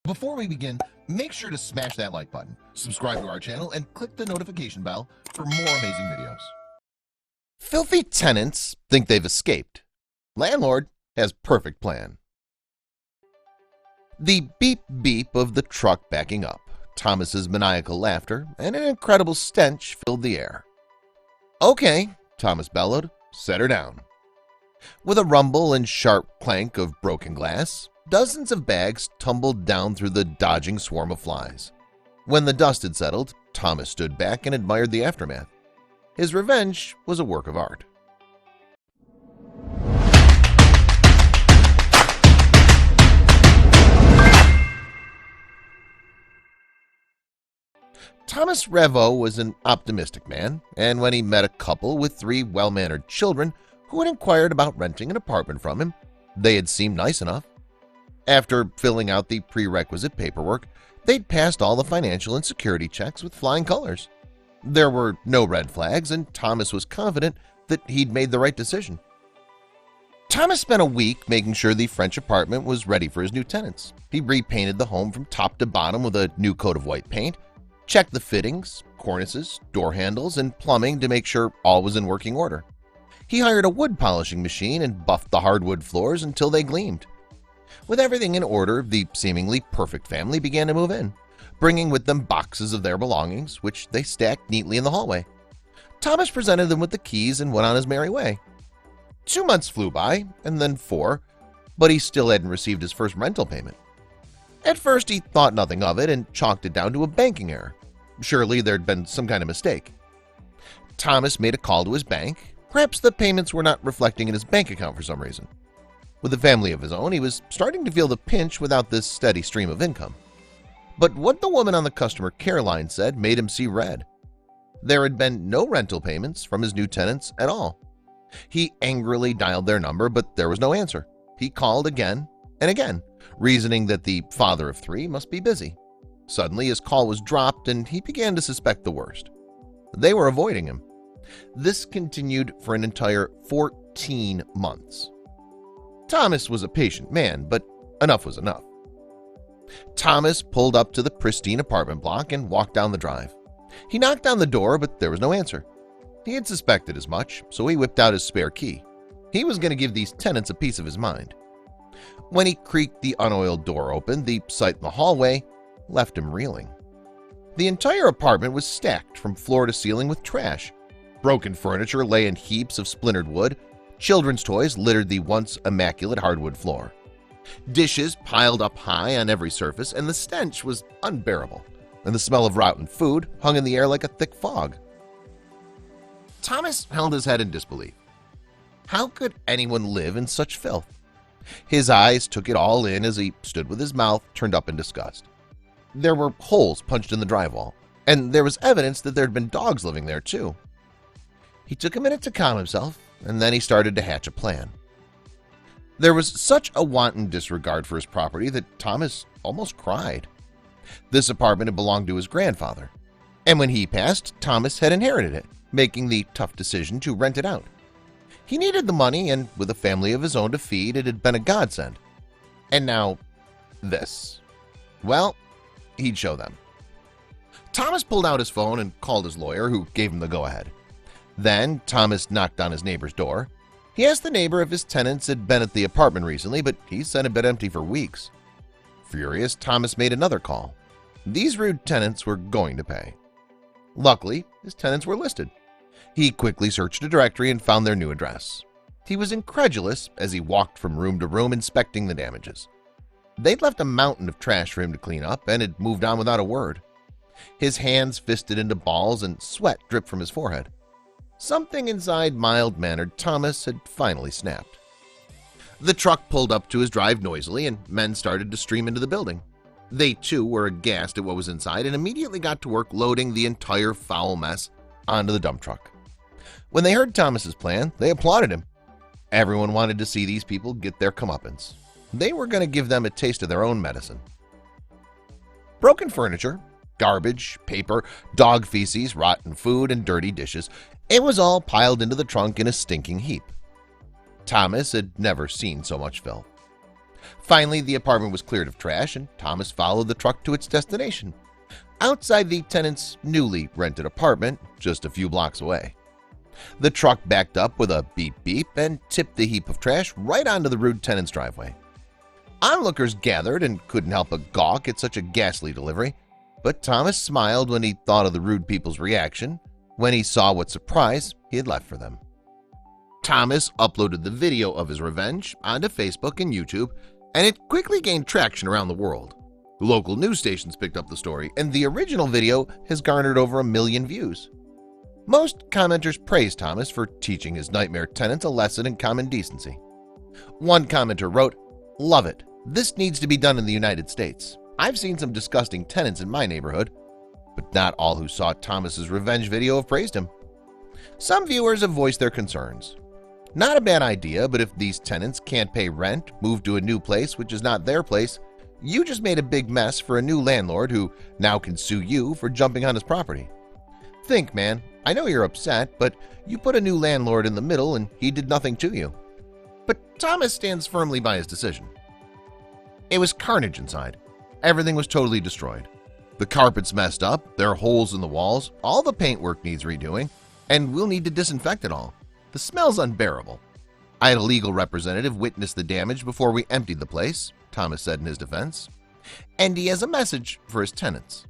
Before we begin, make sure to smash that like button, subscribe to our channel, and click the notification bell for more amazing videos. Filthy tenants think they've escaped. Landlord has perfect plan. The beep beep of the truck backing up, Thomas's maniacal laughter, and an incredible stench filled the air. "Okay," Thomas bellowed, "set her down." With a rumble and sharp clank of broken glass, dozens of bags tumbled down through the dodging swarm of flies. When the dust had settled, Thomas stood back and admired the aftermath. His revenge was a work of art. Thomas Revo was an optimistic man, and when he met a couple with 3 well-mannered children who had inquired about renting an apartment from him, they had seemed nice enough. After filling out the prerequisite paperwork, they'd passed all the financial and security checks with flying colors. There were no red flags, and Thomas was confident that he'd made the right decision. Thomas spent a week making sure the French apartment was ready for his new tenants. He repainted the home from top to bottom with a new coat of white paint, checked the fittings, cornices, door handles, and plumbing to make sure all was in working order. He hired a wood polishing machine and buffed the hardwood floors until they gleamed. With everything in order, the seemingly perfect family began to move in, bringing with them boxes of their belongings, which they stacked neatly in the hallway. Thomas presented them with the keys and went on his merry way. 2 months flew by, and then 4, but he still hadn't received his first rental payment. At first, he thought nothing of it and chalked it down to a banking error. Surely there'd been some kind of mistake. Thomas made a call to his bank. Perhaps the payments were not reflecting in his bank account for some reason. With a family of his own, he was starting to feel the pinch without this steady stream of income. But what the woman on the customer care line said made him see red. There had been no rental payments from his new tenants at all. He angrily dialed their number, but there was no answer. He called again and again, reasoning that the father of 3 must be busy. Suddenly, his call was dropped, and he began to suspect the worst. They were avoiding him. This continued for an entire 14 months. Thomas was a patient man, but enough was enough. Thomas pulled up to the pristine apartment block and walked down the drive. He knocked on the door, but there was no answer. He had suspected as much, so he whipped out his spare key. He was going to give these tenants a piece of his mind. When he creaked the unoiled door open, the sight in the hallway left him reeling. The entire apartment was stacked from floor to ceiling with trash. Broken furniture lay in heaps of splintered wood. Children's toys littered the once immaculate hardwood floor. Dishes piled up high on every surface, and the stench was unbearable, and the smell of rotten food hung in the air like a thick fog. Thomas held his head in disbelief. How could anyone live in such filth? His eyes took it all in as he stood with his mouth turned up in disgust. There were holes punched in the drywall, and there was evidence that there had been dogs living there too. He took a minute to calm himself, and then he started to hatch a plan. There was such a wanton disregard for his property that Thomas almost cried. This apartment had belonged to his grandfather, and when he passed, Thomas had inherited it, making the tough decision to rent it out. He needed the money, and with a family of his own to feed, it had been a godsend. And now, this. Well, he'd show them. Thomas pulled out his phone and called his lawyer, who gave him the go-ahead. Then Thomas knocked on his neighbor's door. He asked the neighbor if his tenants had been at the apartment recently, but he said it had been empty for weeks. Furious, Thomas made another call. These rude tenants were going to pay. Luckily, his tenants were listed. He quickly searched a directory and found their new address. He was incredulous as he walked from room to room inspecting the damages. They'd left a mountain of trash for him to clean up and had moved on without a word. His hands fisted into balls and sweat dripped from his forehead. Something inside mild-mannered Thomas had finally snapped. The truck pulled up to his drive noisily, and men started to stream into the building. They, too, were aghast at what was inside and immediately got to work loading the entire foul mess onto the dump truck. When they heard Thomas's plan, they applauded him. Everyone wanted to see these people get their comeuppance. They were going to give them a taste of their own medicine. Broken furniture, garbage, paper, dog feces, rotten food, and dirty dishes. It was all piled into the trunk in a stinking heap. Thomas had never seen so much filth. Finally, the apartment was cleared of trash and Thomas followed the truck to its destination, outside the tenant's newly rented apartment just a few blocks away. The truck backed up with a beep beep and tipped the heap of trash right onto the rude tenant's driveway. Onlookers gathered and couldn't help but gawk at such a ghastly delivery, but Thomas smiled when he thought of the rude people's reaction when he saw what surprise he had left for them. Thomas uploaded the video of his revenge onto Facebook and YouTube, and it quickly gained traction around the world. Local news stations picked up the story, and the original video has garnered over 1 million views. Most commenters praised Thomas for teaching his nightmare tenants a lesson in common decency. One commenter wrote, "Love it. This needs to be done in the United States. I've seen some disgusting tenants in my neighborhood," but not all who saw Thomas's revenge video have praised him. Some viewers have voiced their concerns. Not a bad idea, but if these tenants can't pay rent, move to a new place which is not their place, you just made a big mess for a new landlord who now can sue you for jumping on his property. Think, man, I know you're upset, but you put a new landlord in the middle and he did nothing to you. But Thomas stands firmly by his decision. It was carnage inside. Everything was totally destroyed. The carpet's messed up, there are holes in the walls, all the paintwork needs redoing, and we'll need to disinfect it all. The smell's unbearable. I had a legal representative witness the damage before we emptied the place, Thomas said in his defense, and he has a message for his tenants.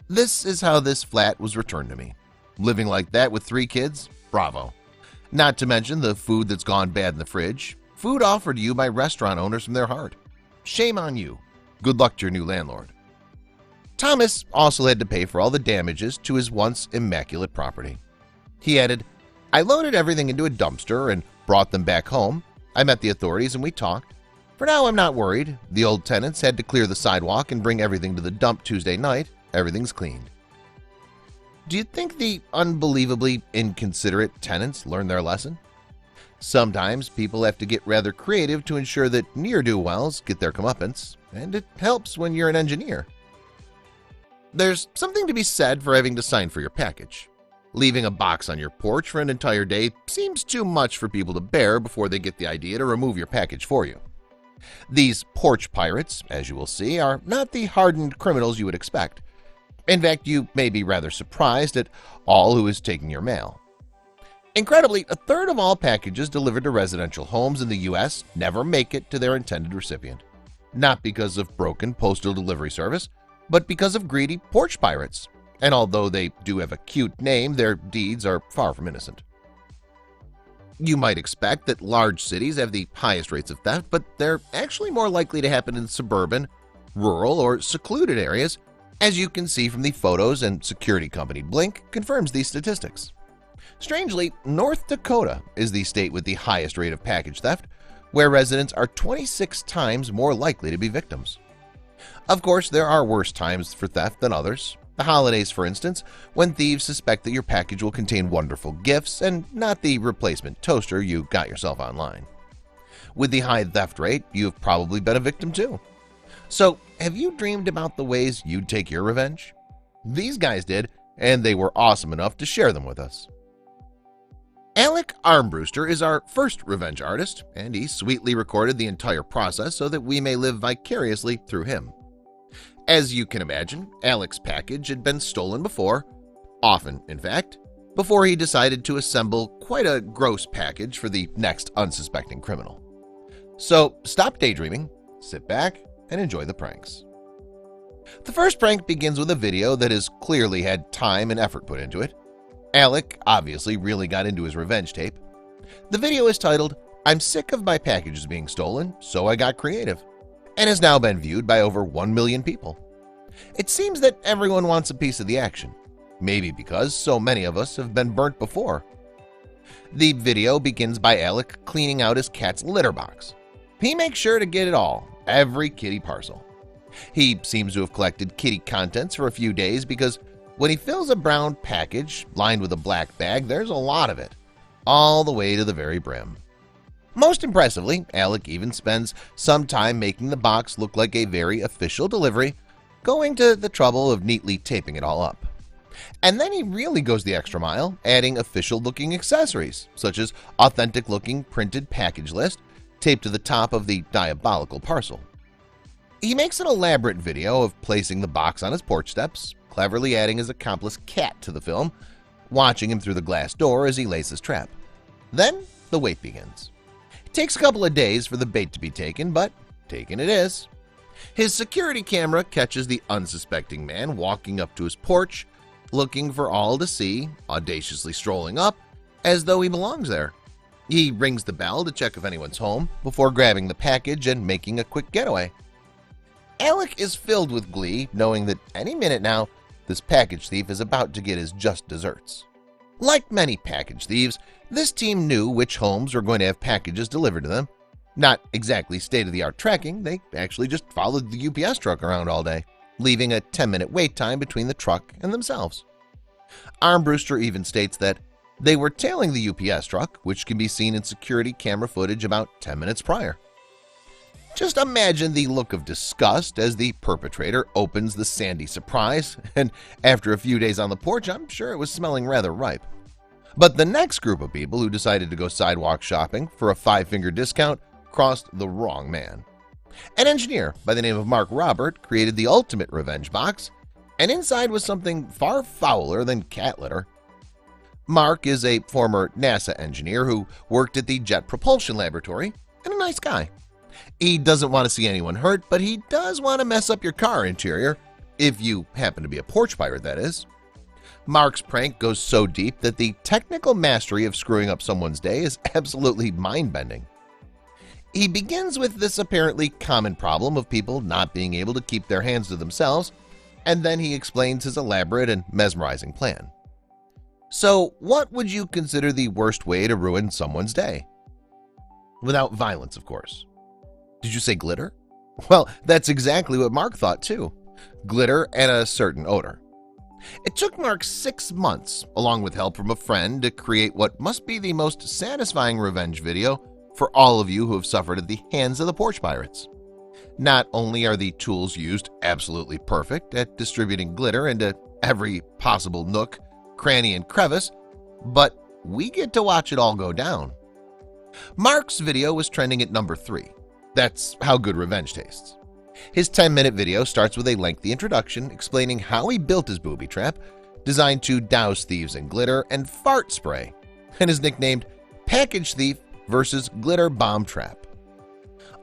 This is how this flat was returned to me. Living like that with 3 kids? Bravo. Not to mention the food that's gone bad in the fridge, food offered to you by restaurant owners from their heart. Shame on you. Good luck to your new landlord. Thomas also had to pay for all the damages to his once immaculate property. He added, "I loaded everything into a dumpster and brought them back home. I met the authorities and we talked. For now, I'm not worried. The old tenants had to clear the sidewalk and bring everything to the dump Tuesday night. Everything's cleaned." Do you think the unbelievably inconsiderate tenants learned their lesson? Sometimes people have to get rather creative to ensure that ne'er-do-wells get their comeuppance, and it helps when you're an engineer. There's something to be said for having to sign for your package. Leaving a box on your porch for an entire day seems too much for people to bear before they get the idea to remove your package for you. These porch pirates, as you will see, are not the hardened criminals you would expect. In fact, you may be rather surprised at all who is taking your mail. Incredibly, 1/3 of all packages delivered to residential homes in the U.S. never make it to their intended recipient. Not because of broken postal delivery service, but because of greedy porch pirates. And although they do have a cute name, their deeds are far from innocent. You might expect that large cities have the highest rates of theft, but they're actually more likely to happen in suburban, rural, or secluded areas, as you can see from the photos, and security company Blink confirms these statistics. Strangely, North Dakota is the state with the highest rate of package theft, where residents are 26 times more likely to be victims. Of course, there are worse times for theft than others. The holidays, for instance, when thieves suspect that your package will contain wonderful gifts and not the replacement toaster you got yourself online. With the high theft rate, you've probably been a victim too. So, have you dreamed about the ways you'd take your revenge? These guys did, and they were awesome enough to share them with us. Alec Armbruster is our first revenge artist, and he sweetly recorded the entire process so that we may live vicariously through him. As you can imagine, Alec's package had been stolen before, often in fact, before he decided to assemble quite a gross package for the next unsuspecting criminal. So stop daydreaming, sit back, and enjoy the pranks. The first prank begins with a video that has clearly had time and effort put into it. Alec obviously really got into his revenge tape. The video is titled, "I'm sick of my packages being stolen, so I got creative," and has now been viewed by over 1 million people. It seems that everyone wants a piece of the action, maybe because so many of us have been burnt before. The video begins by Alec cleaning out his cat's litter box. He makes sure to get it all, every kitty parcel. He seems to have collected kitty contents for a few days because when he fills a brown package lined with a black bag, there's a lot of it, all the way to the very brim. Most impressively, Alec even spends some time making the box look like a very official delivery, going to the trouble of neatly taping it all up. And then he really goes the extra mile, adding official-looking accessories, such as authentic-looking printed package list taped to the top of the diabolical parcel. He makes an elaborate video of placing the box on his porch steps, cleverly adding his accomplice Cat to the film, watching him through the glass door as he lays his trap. Then the wait begins. It takes a couple of days for the bait to be taken, but taken it is. His security camera catches the unsuspecting man walking up to his porch, looking for all to see, audaciously strolling up, as though he belongs there. He rings the bell to check if anyone's home, before grabbing the package and making a quick getaway. Alec is filled with glee, knowing that any minute now, this package thief is about to get his just desserts. Like many package thieves, this team knew which homes were going to have packages delivered to them. Not exactly state-of-the-art tracking, they actually just followed the UPS truck around all day, leaving a 10-minute wait time between the truck and themselves. Armbruster even states that they were tailing the UPS truck, which can be seen in security camera footage about 10 minutes prior. Just imagine the look of disgust as the perpetrator opens the sandy surprise, and after a few days on the porch, I'm sure it was smelling rather ripe. But the next group of people who decided to go sidewalk shopping for a 5-finger discount crossed the wrong man. An engineer by the name of Mark Robert created the ultimate revenge box, and inside was something far fouler than cat litter. Mark is a former NASA engineer who worked at the Jet Propulsion Laboratory, and a nice guy. He doesn't want to see anyone hurt, but he does want to mess up your car interior, if you happen to be a porch pirate, that is. Mark's prank goes so deep that the technical mastery of screwing up someone's day is absolutely mind-bending. He begins with this apparently common problem of people not being able to keep their hands to themselves, and then he explains his elaborate and mesmerizing plan. So, what would you consider the worst way to ruin someone's day? Without violence, of course. Did you say glitter? Well, that's exactly what Mark thought too. Glitter and a certain odor. It took Mark 6 months, along with help from a friend, to create what must be the most satisfying revenge video for all of you who have suffered at the hands of the porch pirates. Not only are the tools used absolutely perfect at distributing glitter into every possible nook, cranny, and crevice, but we get to watch it all go down. Mark's video was trending at number 3. That's how good revenge tastes. His 10-minute video starts with a lengthy introduction explaining how he built his booby trap, designed to douse thieves in glitter and fart spray, and is nicknamed Package Thief versus Glitter Bomb Trap.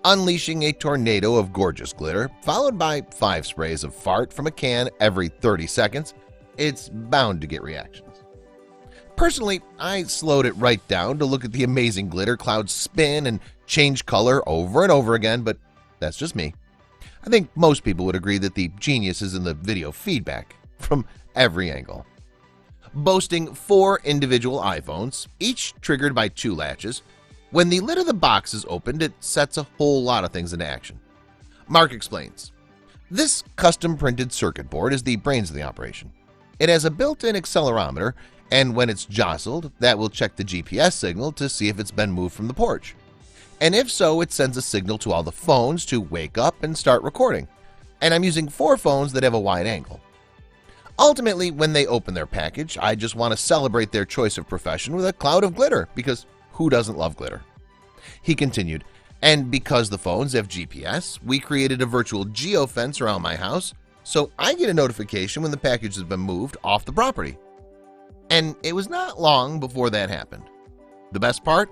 Unleashing a tornado of gorgeous glitter, followed by 5 sprays of fart from a can every 30 seconds, it's bound to get reactions. Personally, I slowed it right down to look at the amazing glitter clouds spin and change color over and over again, but that's just me. I think most people would agree that the genius is in the video feedback from every angle. Boasting 4 individual iPhones, each triggered by 2 latches, when the lid of the box is opened, it sets a whole lot of things into action. Mark explains, this custom-printed circuit board is the brains of the operation. It has a built-in accelerometer, and when it's jostled, that will check the GPS signal to see if it's been moved from the porch. And if so, it sends a signal to all the phones to wake up and start recording. And I'm using 4 phones that have a wide angle. Ultimately, when they open their package, I just want to celebrate their choice of profession with a cloud of glitter, because who doesn't love glitter? He continued, and because the phones have GPS, we created a virtual geofence around my house, so I get a notification when the package has been moved off the property. And it was not long before that happened. The best part?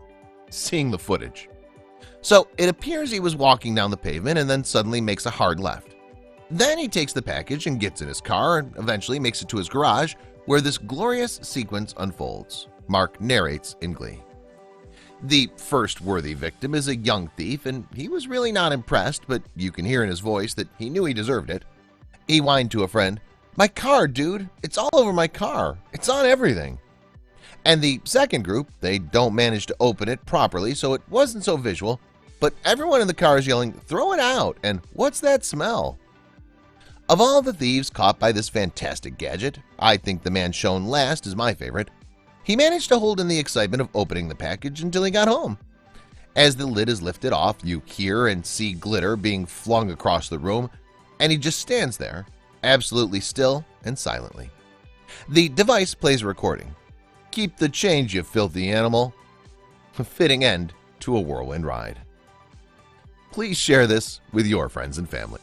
Seeing the footage. So it appears he was walking down the pavement and then suddenly makes a hard left. Then he takes the package and gets in his car and eventually makes it to his garage, where this glorious sequence unfolds. Mark narrates in glee. The first worthy victim is a young thief, and he was really not impressed, but you can hear in his voice that he knew he deserved it. He whined to a friend, "My car, dude! It's all over my car! It's on everything!" And the second group, they don't manage to open it properly, so it wasn't so visual, but everyone in the car is yelling, "Throw it out!" and "What's that smell?" Of all the thieves caught by this fantastic gadget, I think the man shown last is my favorite. He managed to hold in the excitement of opening the package until he got home. As the lid is lifted off, you hear and see glitter being flung across the room, and he just stands there, absolutely still and silently. The device plays a recording. "Keep the change, you filthy animal." A fitting end to a whirlwind ride. please share this with your friends and family.